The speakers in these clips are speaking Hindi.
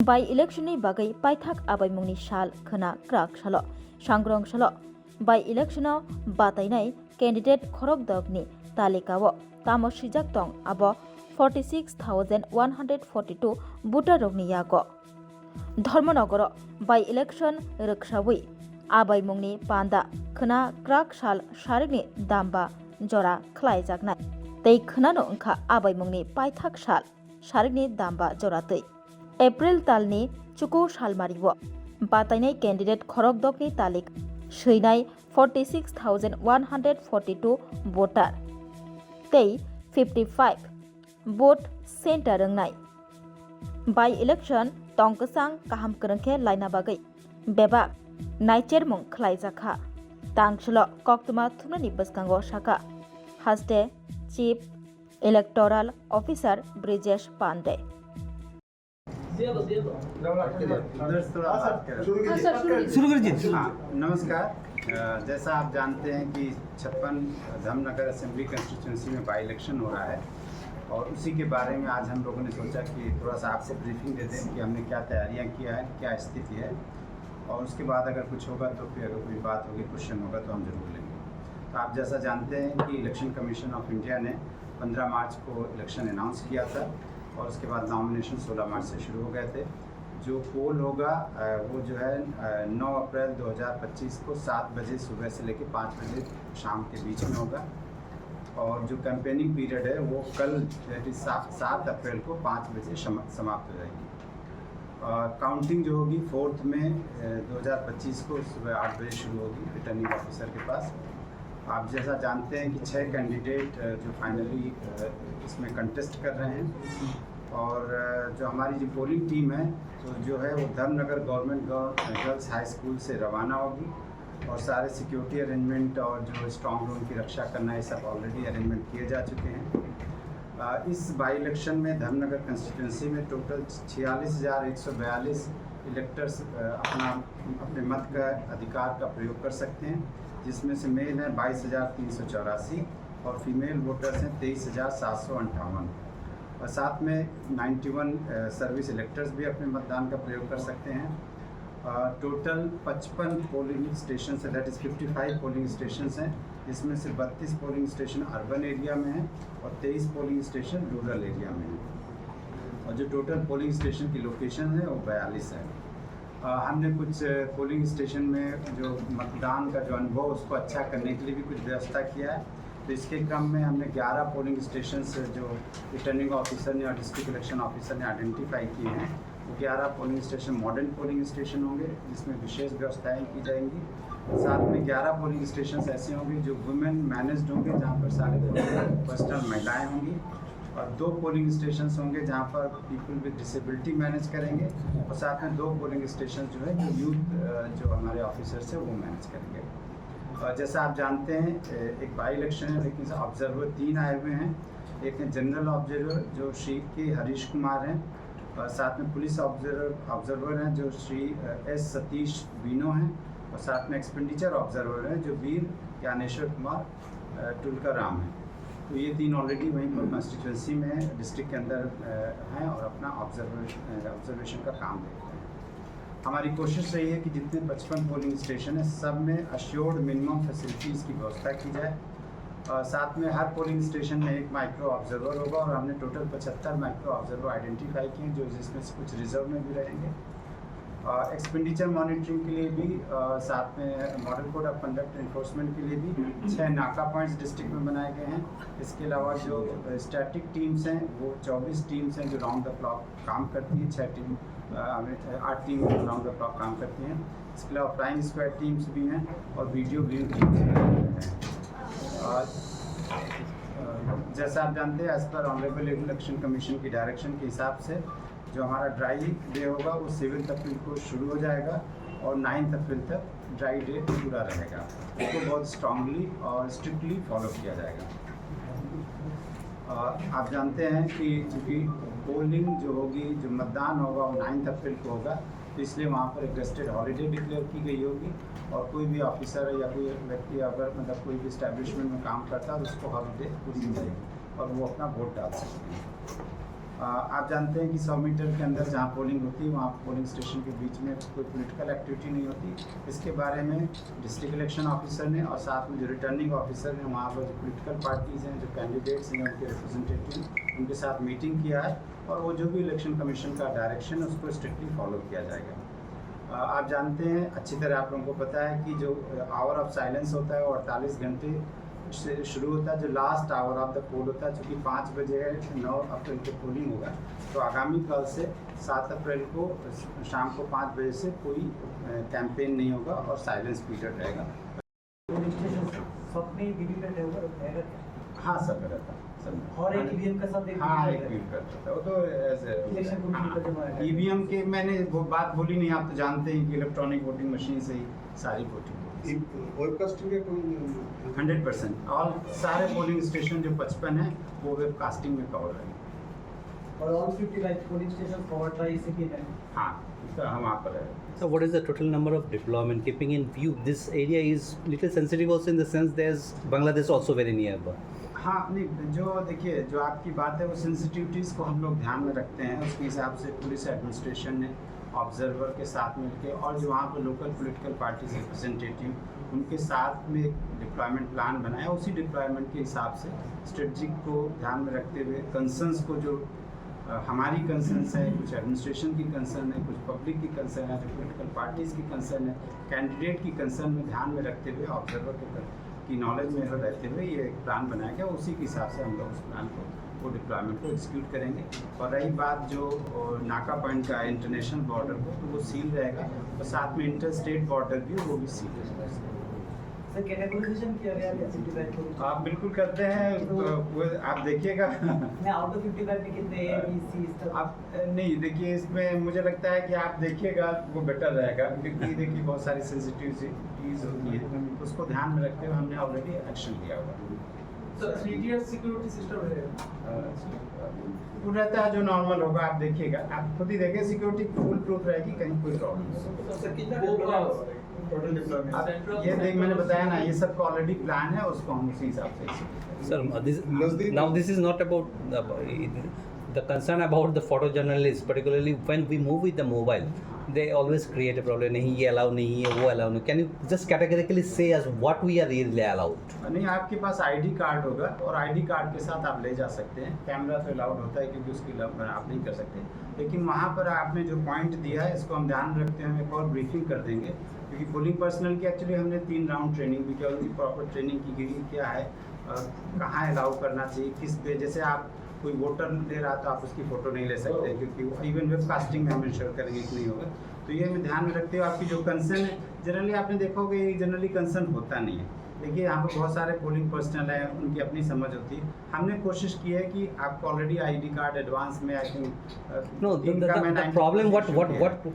बाई इलेक्शननि बागै पाइथाक आबायमुंनि साल खोना क्राक सालो सांग्रं सालो बाई इलेक्शनाव बातायनाय कैंडिडेट खरकदगनि तालिकाओ तामो सिजाक दं आबो 46,142 भोटाररनि यागो धर्मनगर बाई इलेक्शन रोखसावै आबायमुंनि पान्दा खोना क्राक साल सारिनि दाम्बा जरा खलायजागनाय तै खोनानो ओंखा आबायमुंनि पाइथाक साल सारिनि दाम्बा जरा तै एप्रिल तालनि चुकु सालमारिओ बातायनाय कैंडिडेट खरकदगनि तालिक सैनाय 46,142 भोटार तै 55 भोट सेंटर रोंनाय बाई इलेक्शन तंकसां काहाम करंखे लायना बागै बेबाक नाइचेरमुं खलायजाखा तांसलो कक्तमा थुमनानि बसकांगो साका हास्टे chief electoral officer Brijesh Pandey शुरू करिए। नमस्कार। जैसा आप जानते हैं कि 56 धर्मनगर असेंबली कंस्टिट्यूंसी में बाई इलेक्शन हो रहा है और उसी के बारे में आज हम लोगों ने सोचा कि थोड़ा सा आपसे ब्रीफिंग दे दें कि हमने क्या तैयारियां किया है, क्या स्थिति है और उसके बाद अगर कुछ होगा तो फिर अगर कोई बात होगी, क्वेश्चन होगा तो हम जरूर लेंगे। तो आप जैसा जानते हैं कि इलेक्शन कमीशन ऑफ इंडिया ने 15 मार्च को इलेक्शन अनाउंस किया था और उसके बाद नॉमिनेशन 16 मार्च से शुरू हो गए थे। जो पोल होगा वो जो है 9 अप्रैल 2025 को 7 बजे सुबह से लेकर 5 बजे शाम के बीच में होगा और जो कैंपेनिंग पीरियड है वो कल 7 अप्रैल को 5 बजे समाप्त हो जाएगी। काउंटिंग जो होगी 4 मई 2025 को सुबह 8 बजे शुरू होगी रिटर्निंग ऑफिसर के पास। आप जैसा जानते हैं कि 6 कैंडिडेट जो फाइनली इसमें कंटेस्ट कर रहे हैं और जो हमारी जो पोलिंग टीम है तो जो है वो Dharmanagar government girls high school से रवाना होगी और सारे सिक्योरिटी अरेंजमेंट और जो स्ट्रॉन्ग रूम की रक्षा करना है सब ऑलरेडी अरेंजमेंट किए जा चुके हैं। इस बाई इलेक्शन में धर्मनगर कंस्टिट्यूंसी में टोटल 46,142 इलेक्टर्स अपने मत का अधिकार का प्रयोग कर सकते हैं, जिसमें से मेल है 22,384 और फीमेल वोटर्स हैं 23,758 और साथ में 91 सर्विस इलेक्टर्स भी अपने मतदान का प्रयोग कर सकते हैं। टोटल 55 पोलिंग स्टेशन है, दैट इज़ 55 पोलिंग स्टेशन हैं, जिसमें से 32 पोलिंग स्टेशन अर्बन एरिया में हैं और 23 पोलिंग स्टेशन रूरल एरिया में हैं और जो टोटल पोलिंग स्टेशन की लोकेशन है वो 42 है। हमने कुछ पोलिंग स्टेशन में जो मतदान का जो अनुभव उसको अच्छा करने के लिए भी कुछ व्यवस्था किया है। तो इसके क्रम में हमने 11 पोलिंग स्टेशन जो रिटर्निंग ऑफिसर ने और डिस्ट्रिक्ट इलेक्शन ऑफिसर ने आइडेंटिफाई किए हैं वो 11 polling station modern polling station होंगे जिसमें विशेष व्यवस्थाएं की जाएंगी। साथ में 11 पोलिंग स्टेशन ऐसे होंगे जो वुमेन मैनेज्ड होंगे जहाँ पर सारे पर्सनल महिलाएँ होंगी और 2 पोलिंग स्टेशन होंगे जहाँ पर पीपल विद डिसेबिलिटी मैनेज करेंगे और साथ में 2 पोलिंग स्टेशन जो है जो यूथ जो हमारे ऑफिसर्स है वो मैनेज करेंगे। जैसा आप जानते हैं एक बाई इलेक्शन है लेकिन ऑब्जर्वर 3 आए हुए हैं। एक है जनरल ऑब्जर्वर जो श्री के हरीश कुमार हैं और साथ में पुलिस ऑब्जर्वर हैं जो श्री एस सतीश बीनो हैं और साथ में एक्सपेंडिचर ऑब्जर्वर हैं जो वीर ज्ञानेश्वर कुमार टुलकर राम हैं। तो ये 3 ऑलरेडी वहीं पर कॉन्स्टिट्यूंसी में डिस्ट्रिक्ट के अंदर हैं और अपना ऑब्जर्वेशन का काम देखते हैं। हमारी कोशिश रही है कि जितने 55 पोलिंग स्टेशन है सब में अश्योर्ड मिनिमम फैसिलिटीज़ की व्यवस्था की जाए। साथ में हर पोलिंग स्टेशन में एक माइक्रो ऑब्जर्वर होगा और हमने टोटल 75 माइक्रो ऑब्जर्वर आइडेंटिफाई किए जो जिसमें से कुछ रिजर्व में भी रहेंगे। एक्सपेंडिचर मॉनिटरिंग के लिए भी साथ में model code of conduct enforcement के लिए भी 6 नाका पॉइंट्स डिस्ट्रिक्ट में बनाए गए हैं। इसके अलावा जो स्टैटिक टीम्स हैं वो 24 टीम्स हैं जो राउंड द क्लॉक काम करती हैं। 8 टीम राउंड द क्लॉक काम करती हैं। इसके अलावा फ्लाइंग स्क्वाड टीम्स भी हैं और वीडियो ग्रीन टीम्स भी हैं। जैसा आप जानते हैं एज पर ऑनरेबल इलेक्शन कमीशन की डायरेक्शन के हिसाब से जो हमारा ड्राई डे होगा वो 7 अप्रैल को शुरू हो जाएगा और 9 अप्रैल तक ड्राई डे पूरा रहेगा। इसको बहुत स्ट्रांगली और स्ट्रिक्टली फॉलो किया जाएगा। आप जानते हैं कि चूँकि पोलिंग जो होगी जो मतदान होगा वो 9 अप्रैल को होगा तो इसलिए वहाँ पर एक गेस्टेड हॉलीडे डिक्लेयर की गई होगी और कोई भी ऑफिसर या कोई व्यक्ति अगर मतलब कोई भी इस्टेब्लिशमेंट में काम करता है तो उसको हॉलीडे पूरी दी जाएगी और वो अपना वोट डाल सकते हैं। आप जानते हैं कि 100 मीटर के अंदर जहाँ पोलिंग होती है वहाँ पोलिंग स्टेशन के बीच में कोई पॉलिटिकल एक्टिविटी नहीं होती। इसके बारे में डिस्ट्रिक्ट इलेक्शन ऑफिसर ने और साथ में जो रिटर्निंग ऑफिसर हैं वहाँ पर जो पॉलिटिकल पार्टीज़ हैं, जो कैंडिडेट्स हैं, उनके रिप्रेजेंटेटिव, उनके साथ मीटिंग किया है और वो जो भी इलेक्शन कमीशन का डायरेक्शन है उसको स्ट्रिक्टली फॉलो किया जाएगा। आप जानते हैं, अच्छी तरह आप लोगों को पता है कि जो आवर ऑफ साइलेंस होता है वो 48 घंटे से शुरू होता है। जो लास्ट आवर ऑफ द पोल होता है, चूँकि 5 बजे है, 9 अप्रैल को पोलिंग होगा, तो आगामी कल से 7 अप्रैल को शाम को 5 बजे से कोई कैंपेन नहीं होगा और साइलेंस पीरियड रहेगा। हाँ, सब रहता है। और एक ईवीएम का साथ एक हाँ, एक ईवीएम करता था वो तो ईवीएम के मैंने वो बात बोली नहीं। आप तो जानते हैं कि इलेक्ट्रॉनिक वोटिंग मशीन से ही सारी वोटिंग वेबकास्टिंग के कोई 100% और सारे पोलिंग स्टेशन जो 55 है वो वेबकास्टिंग में कवर है। और all 55 polling station cover try से किए हैं। हाँ, तो हम वहाँ पर है। So what is the total number of deployment? Keeping in view, this area is little sensitive also in the sense there's Bangladesh also very nearby. हाँ, नहीं, जो देखिए, जो आपकी बात है वो सेंसिटिविटीज़ को हम लोग ध्यान में रखते हैं। उसके हिसाब से पुलिस एडमिनिस्ट्रेशन ने ऑब्जर्वर के साथ मिलके और जो वहाँ पर लोकल पॉलिटिकल पार्टीज रिप्रेजेंटेटिव उनके साथ में एक डिप्लॉयमेंट प्लान बनाया। उसी डिप्लॉयमेंट के हिसाब से स्ट्रेटजिक को ध्यान में रखते हुए कंसर्न्स को, जो हमारी कंसर्न्स है, कुछ एडमिनिस्ट्रेशन की कंसर्न है, कुछ पब्लिक की कंसर्न है, जो पॉलिटिकल पार्टीज़ की कंसर्न है, कैंडिडेट की कंसर्न में ध्यान में रखते हुए ऑब्जर्वर की नॉलेज में रहते हुए ये एक प्लान बनाया गया। उसी के हिसाब से हम लोग उस प्लान को, वो डिप्लॉयमेंट को एग्जीक्यूट करेंगे। और रही बात जो नाका पॉइंट का इंटरनेशनल बॉर्डर को, तो वो सील रहेगा और साथ में इंटर स्टेट बॉर्डर भी वो भी सील रहेगा। सर, कैटेगराइजेशन किया गया है 55 को? आप बिल्कुल करते हैं, वो आप देखिएगा। मैं आउट ऑफ 55 में कितने ए बी सी स्टफ आप नहीं देखिए, इसमें मुझे लगता है कि आप देखिएगा वो बेटर रहेगा, क्योंकि देखिए बहुत सारी सेंसिटिविटीज़ होती है, उसको ध्यान में रखते हुए हमने ऑलरेडी एक्शन लिया हुआ। सिक्योरिटी सिस्टम वो रहता है जो नॉर्मल होगा। आप देखिएगा, आप खुद ही देखिए, सिक्योरिटी फुल प्रूफ रहेगी, कहीं कोई प्रॉब्लम नहीं। ये देख, मैंने बताया ना, ये सब का ऑलरेडी प्लान है, उसको हम उसी हिसाब से। Sir, this is not about the concern about the photojournalists, particularly when we move with the mobile, they always create a problem. नहीं ये allow नहीं है, वो allow नहीं. Can you just categorically say as what we are really allowed? नहीं, आपके पास आईडी कार्ड होगा और आईडी कार्ड के साथ आप ले जा सकते हैं। कैमरा तो अलाउड होता है क्योंकि उसकी आप नहीं कर सकते, लेकिन वहाँ पर आपने जो पॉइंट दिया है इसको हम ध्यान रखते हैं, हम एक और ब्रीफिंग कर देंगे, क्योंकि पोलिंग पर्सनल की एक्चुअली हमने 3 राउंड ट्रेनिंग भी किया। उनकी प्रॉपर ट्रेनिंग की गई, क्या है, कहाँ अलाउ करना चाहिए, किस पे। जैसे आप कोई वोटर ले रहा तो आप उसकी फ़ोटो नहीं ले सकते, क्योंकि इवन वेबकास्टिंग में हम इंश्योर करेंगे कि नहीं होगा। तो ये हमें ध्यान में रखते हुए आपकी जो कंसर्न है, जनरली आपने देखा होगा ये जनरली कंसर्न होता नहीं है। देखिए, यहाँ पर बहुत सारे पोलिंग पर्सनल हैं, उनकी अपनी समझ होती है। हमने कोशिश की है कि आपको ऑलरेडी आईडी कार्ड एडवांस में, I think No, the problem what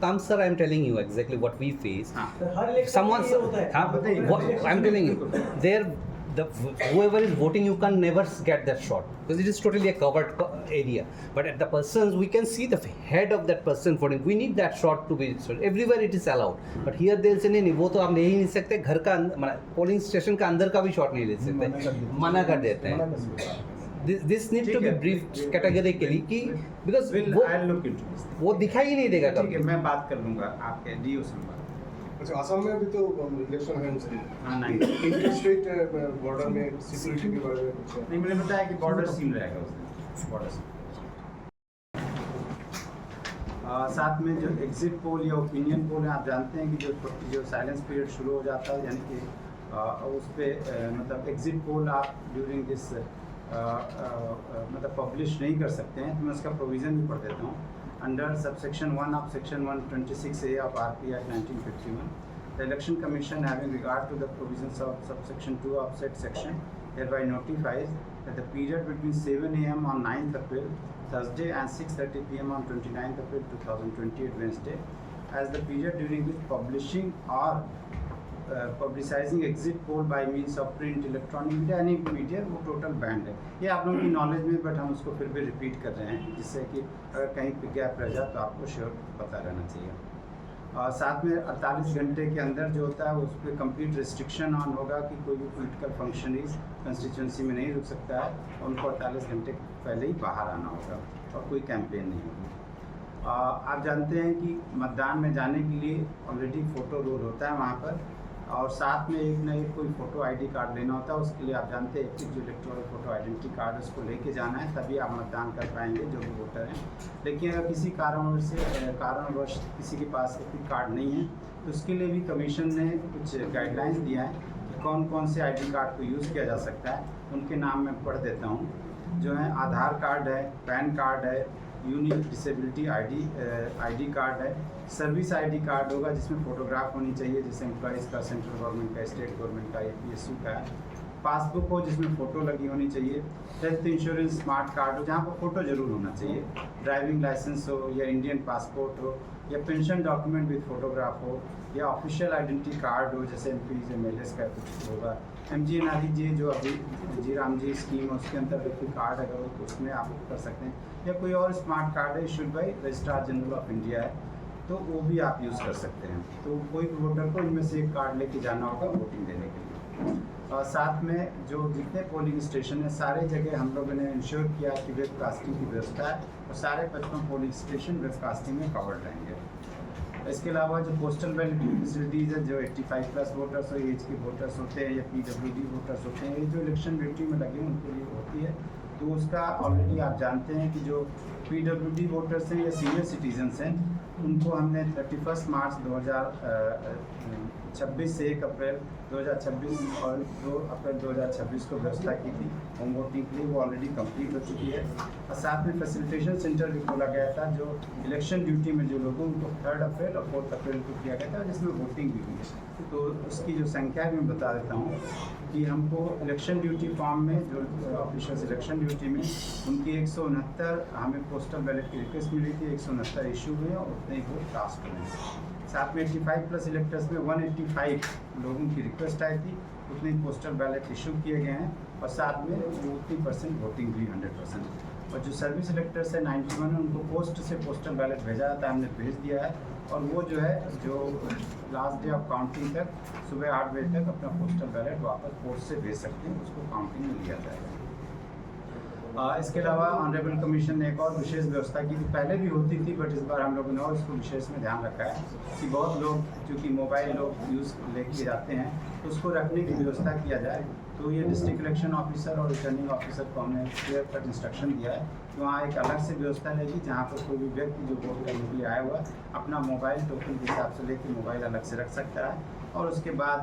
comes, sir, I am telling you exactly what we face. Her election Someone, में ये होता है। I am telling you, whoever is voting, you can never get that shot because it is totally a covered area. But at the persons, we can see the head of that person voting. We need that shot to be everywhere. It is allowed, but here they say नहीं, वो तो आप ले ही नहीं सकते। घर का पोलिंग स्टेशन का अंदर का भी शॉट नहीं ले सकते, मना कर देते हैं। This needs to be briefed categorically कि because वो दिखाई ही नहीं देगा। ठीक है, मैं बात कर लूँगा आपके डीओ से। अच्छा, असम में भी तो इलेक्शन है उसकी। हाँ, नहीं, इंटर स्टेट बॉर्डर में सिक्योरिटी के बारे में कुछ नहीं, मैंने बताया कि बॉर्डर सील रहेगा उस दिन, बॉर्डर सील। साथ में जो एग्जिट पोल या ओपिनियन पोल है, आप जानते हैं कि जो साइलेंस पीरियड शुरू हो जाता है, यानी कि उस पर मतलब एग्जिट पोल आप ड्यूरिंग दिस मतलब पब्लिश नहीं कर सकते हैं। तो मैं उसका प्रोविज़न भी पढ़ देता हूँ। Under subsection 1 of section 126A of RP Act 1951, the Election Commission, having regard to the provisions of subsection 2 of said section, hereby notifies that the period between 7 a.m. on 9th April, Thursday, and 6:30 p.m. on 29th April 2028, Wednesday, as the period during which publishing or पब्लिसाइजिंग exit poll by means of print, electronic media, any media, वो टोटल बैंड है। ये आप लोगों की नॉलेज में, बट हम उसको फिर भी रिपीट कर रहे हैं, जिससे कि अगर कहीं पे गैप रह जाए तो आपको श्योर पता रहना चाहिए। और साथ में 48 घंटे के अंदर जो होता है उस पर कंप्लीट रिस्ट्रिक्शन ऑन होगा कि कोई भी पॉलिटिकल फंक्शनरीज कंस्टिट्यूंसी में नहीं रुक सकता है, उनको 48 घंटे पहले ही बाहर आना होगा और कोई कैंपेन नहीं होगी। आप जानते हैं कि मतदान में जाने के लिए ऑलरेडी फ़ोटो रोल होता है वहाँ पर, और साथ में एक न एक कोई फ़ोटो आईडी कार्ड लेना होता है। उसके लिए आप जानते हैं कि जो इलेक्ट्रॉनिक फ़ोटो आइडेंटिटी कार्ड है उसको लेके जाना है, तभी आप मतदान कर पाएंगे जो भी वोटर हैं। लेकिन अगर किसी कारणवश किसी के पास कोई कार्ड नहीं है तो उसके लिए भी कमीशन ने कुछ गाइडलाइंस दिया है कि कौन कौन से आईडी कार्ड को यूज़ किया जा सकता है। उनके नाम मैं पढ़ देता हूँ। जो है आधार कार्ड है, पैन कार्ड है, यूनिक डिसेबिलिटी आईडी कार्ड है, सर्विस आईडी कार्ड होगा जिसमें फ़ोटोग्राफ होनी चाहिए, जैसे एम्प्लॉइज़ का, सेंट्रल गवर्नमेंट का, स्टेट गवर्नमेंट का, APSU का है, पासबुक हो जिसमें फ़ोटो लगी होनी चाहिए, हेल्थ इंश्योरेंस स्मार्ट कार्ड हो जहाँ पर फ़ोटो ज़रूर होना चाहिए, ड्राइविंग लाइसेंस हो या इंडियन पासपोर्ट हो या पेंशन डॉक्यूमेंट विद फ़ोटोग्राफ हो या ऑफिशियल आइडेंटिटी कार्ड हो जैसे MPs MLAs का कुछ होगा, MGNREGA जो अभी जी राम जी स्कीम है उसके अंतर्गत कोई कार्ड अगर हो तो उसमें आप कर सकते हैं, या कोई और स्मार्ट कार्ड है issued by registrar general of India है तो वो भी आप यूज़ कर सकते हैं। तो कोई भी वोटर को इनमें से एक कार्ड लेके जाना होगा वोटिंग देने के लिए। और साथ में जो जितने पोलिंग स्टेशन है सारे जगह हम लोगों ने इंश्योर किया कि वेबकास्टिंग की व्यवस्था है और सारे 55 पोलिंग स्टेशन वेबकास्टिंग में कवर्ड रहेंगे। इसके अलावा जो पोस्टल बैलेट फैसिलिटीज़ है, जो 85+ वोटर्स हो, एज के वोटर्स होते हैं या PWD वोटर्स होते हैं, ये जो इलेक्शन ड्यूटी में लगे उनके लिए होती है। तो उसका ऑलरेडी आप जानते हैं कि जो PWD वोटर्स हैं या सीनियर सिटीजन्स हैं उनको हमने 31 मार्च 2026 से 1 अप्रैल 2026 और 2 अप्रैल 2026 को व्यवस्था की थी होम वोटिंग के लिए, वो ऑलरेडी कंप्लीट हो चुकी है। और साथ में फैसिलिटेशन सेंटर भी खोला गया था जो इलेक्शन ड्यूटी में जो लोगों उनको 3 अप्रैल और 4 अप्रैल को किया गया था, जिसमें वोटिंग भी हुई है। तो उसकी जो संख्या है मैं बता देता हूँ कि हमको इलेक्शन ड्यूटी फॉर्म में जो ऑफिशियल्स इलेक्शन ड्यूटी में उनकी 169 हमें पोस्टल बैलेट की रिक्वेस्ट मिली थी, 169 इशू हुए और उतने ही वोट कास्ट हुए। साथ में 85+ इलेक्टर्स में 185 लोगों की रिक्वेस्ट आई थी, उतने ही पोस्टल बैलेट इशू किए गए हैं और साथ में 80% वोटिंग हुई 100%। और जो सर्विस इलेक्टर्स है 91 है उनको पोस्ट से पोस्टल बैलेट भेजा जाता है, हमने भेज दिया है और वो जो है जो लास्ट डे ऑफ काउंटिंग तक सुबह 8 बजे तक अपना पोस्टल बैलेट वापस पोस्ट से भेज सकते हैं, उसको काउंटिंग में लिया जाएगा। इसके अलावा ऑनरेबल कमीशन ने एक और विशेष व्यवस्था की थी, पहले भी होती थी बट इस बार हम लोगों ने और इसको विशेष में ध्यान रखा है कि बहुत लोग चूँकि मोबाइल लोग यूज़ लेके जाते हैं तो उसको रखने की व्यवस्था किया जाए। तो ये डिस्ट्रिक्ट इलेक्शन ऑफिसर और रिटर्निंग ऑफिसर को हमने क्लियर कट इंस्ट्रक्शन दिया है कि वहाँ एक अलग से व्यवस्था रहेगी जहाँ पर कोई भी व्यक्ति जो वोट करने के लिए आया हुआ अपना मोबाइल टोकन के हिसाब से लेके मोबाइल अलग से रख सकता है और उसके बाद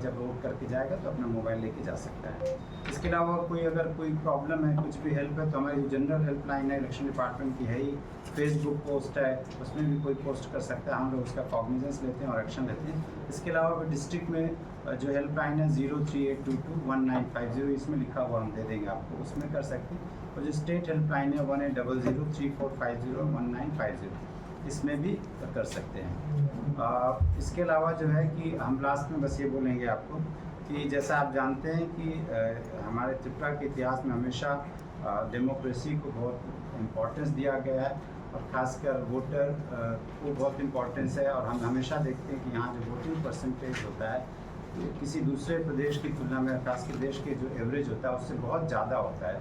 जब वोट करके जाएगा तो अपना मोबाइल लेके जा सकता है। इसके अलावा अगर कोई प्रॉब्लम है, कुछ भी हेल्प है तो हमारी जो जनरल हेल्पलाइन है इलेक्शन डिपार्टमेंट की है ही, फेसबुक पोस्ट है उसमें भी कोई पोस्ट कर सकता है, हम लोग उसका कॉग्निजेंस लेते हैं और एक्शन लेते हैं। इसके अलावा डिस्ट्रिक्ट में जो हेल्पलाइन है 038221950 इसमें लिखा हुआ हम दे देंगे आपको, उसमें कर सकते हैं। और जो स्टेट हेल्पलाइन है 180034501950 इसमें भी कर सकते हैं। इसके अलावा जो है कि हम लास्ट में बस ये बोलेंगे आपको कि जैसा आप जानते हैं कि हमारे त्रिपुरा के इतिहास में हमेशा डेमोक्रेसी को बहुत इम्पोर्टेंस दिया गया है और ख़ासकर वोटर को बहुत इम्पोर्टेंस है और हम हमेशा देखते हैं कि यहाँ जो वोटिंग परसेंटेज होता है तो किसी दूसरे प्रदेश की तुलना में खासकर देश के जो एवरेज होता है उससे बहुत ज़्यादा होता है।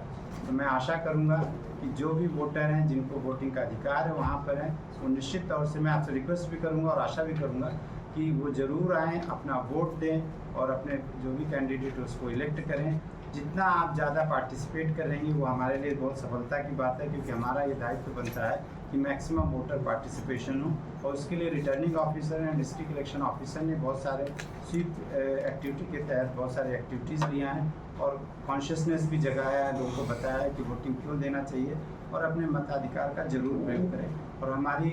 तो मैं आशा करूँगा कि जो भी वोटर हैं जिनको वोटिंग का अधिकार है वहाँ पर हैं वो निश्चित तौर से मैं आपसे रिक्वेस्ट भी करूँगा और आशा भी करूँगा कि वो ज़रूर आएँ, अपना वोट दें और अपने जो भी कैंडिडेट है उसको इलेक्ट करें। जितना आप ज़्यादा पार्टिसिपेट करेंगे वो हमारे लिए बहुत सफलता की बात है, क्योंकि हमारा ये दायित्व बनता है कि मैक्सिमम वोटर पार्टिसिपेशन हो और उसके लिए रिटर्निंग ऑफिसर हैं, डिस्ट्रिक्ट इलेक्शन ऑफिसर ने बहुत सारे स्वीप एक्टिविटी के तहत बहुत सारे एक्टिविटीज़ लिया हैं और कॉन्शियसनेस भी जगाया है, लोगों को बताया है कि वोटिंग क्यों देना चाहिए और अपने मताधिकार का जरूर प्रयोग करें। और हमारी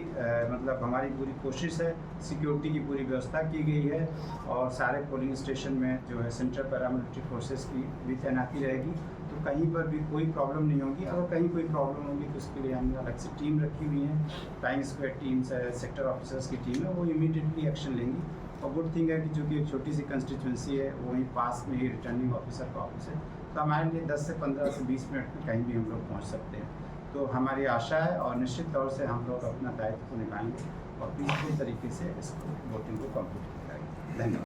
हमारी पूरी कोशिश है, सिक्योरिटी की पूरी व्यवस्था की गई है और सारे पोलिंग स्टेशन में जो है सेंट्रल पैरामिलिट्री फोर्सेस की भी तैनाती रहेगी, तो कहीं पर भी कोई प्रॉब्लम नहीं होगी। अगर कहीं कोई प्रॉब्लम होगी तो उसके लिए हमने अलग से टीम रखी हुई है, फ्लाइंग स्क्वाड टीम्स है, सेक्टर ऑफिसर्स की टीम है, वो इमीडिएटली एक्शन लेंगी। और गुड थिंग है कि चूँकि एक छोटी सी कंस्टिट्यूंसी है वहीं पास में ही रिटर्निंग ऑफिसर का ऑफिस है, तो हमारे लिए 10 से 15 से 20 मिनट में कहीं भी हम लोग पहुँच सकते हैं। तो हमारी आशा है और निश्चित तौर से हम लोग अपना दायित्व को निभाएंगे और पीसफुल तरीके से इस वोटिंग को कंप्लीट करेंगे। धन्यवाद।